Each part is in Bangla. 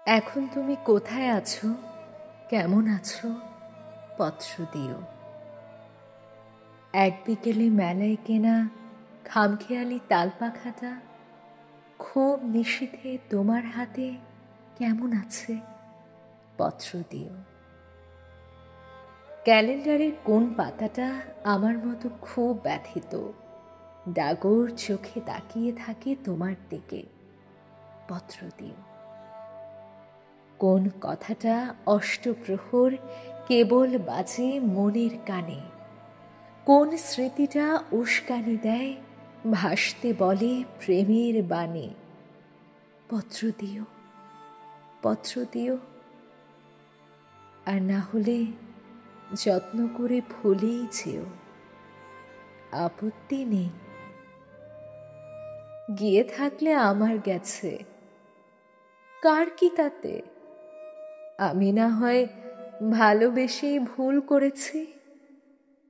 এখন তুমি কোথায় আছো, কেমন আছো, পত্র দিও। এক বিকেলে মেলায় কেনা খামখেয়ালি তালপাখাটা খুব নিশীথে তোমার হাতে কেমন আছে, পত্র দিও। ক্যালেন্ডারের কোন পাতাটা আমার মতো খুব ব্যথিত, ডাগর চোখে তাকিয়ে থাকে তোমার দিকে, পত্র দিও। কোন কথাটা অষ্টপ্রহর কেবল বাজে মনের কানে, কোন স্মৃতিটা উস্কানি দেয় ভাসতে বলে প্রেমের বাণী, পত্র দিও, পত্র দিও। আর না হলে যত্ন করে ভুলেই যেও, আপত্তি নেই। গিয়ে থাকলে আমার গেছে, কার কি তাতে? আমি না হয় ভালোবেসেই ভুল করেছি,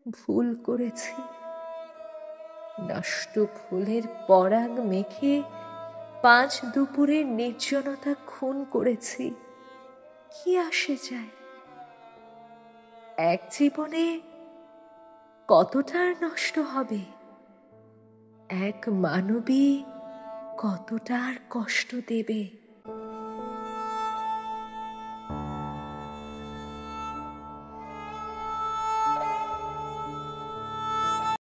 ভুল করেছি। নষ্ট ফুলের পরাগ মেখে 5 দুপুরের নির্জনতা খুন করেছি, কি আসে যায়? এক জীবনে কতটা আর নষ্ট হবে, এক মানবী কতটা আর কষ্ট দেবে।